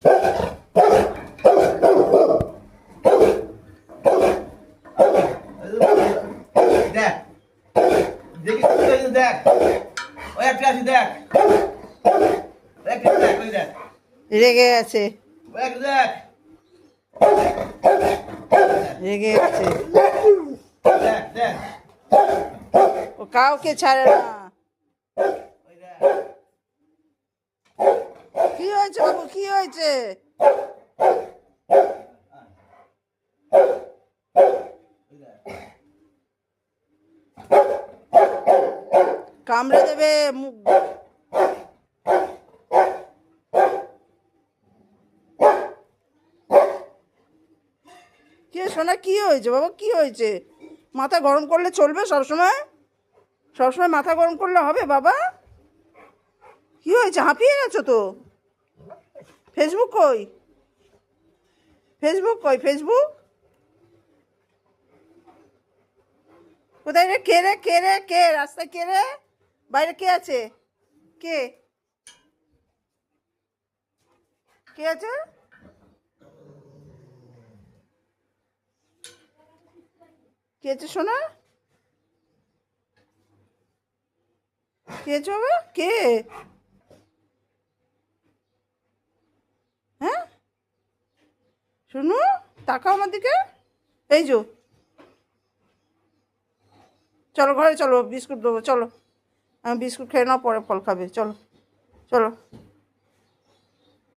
দেখ দেখি দেখ ওই একটা আছে দেখ দেখ ওই দেখ রেগে গেছে, ওই একটা দেখ রেগে গেছে, দেখ দেখ ও কাউকে ছাড়ে না। ওই দেখ কি হয়েছে বাবু, কি হয়েছে? কামড়ে দেবে মুখ। কে শোনা, কি হয়েছে বাবা, কি হয়েছে? মাথা গরম করলে চলবে সবসময়? সবসময় মাথা গরম করলে হবে বাবা? কি হয়েছে, হাঁপিয়ে গেছো তো? ফেসবুক কই, ফেসবুক কই, ফেসবুক কোথায় রে? কে রে, কে রে, কে রাস্তায়, কে রে? বাইরে কে আছে? কে কে আছে? কে আছে শোনা? কে আছে বাবা, কে? হ্যাঁ শুনু, তাকাও আমার দিকে। এই যো, চলো ঘরে চলো, বিস্কুট দেবো, চলো। আমি বিস্কুট খেয়ে নাও, পরে ফল খাবে, চলো চলো।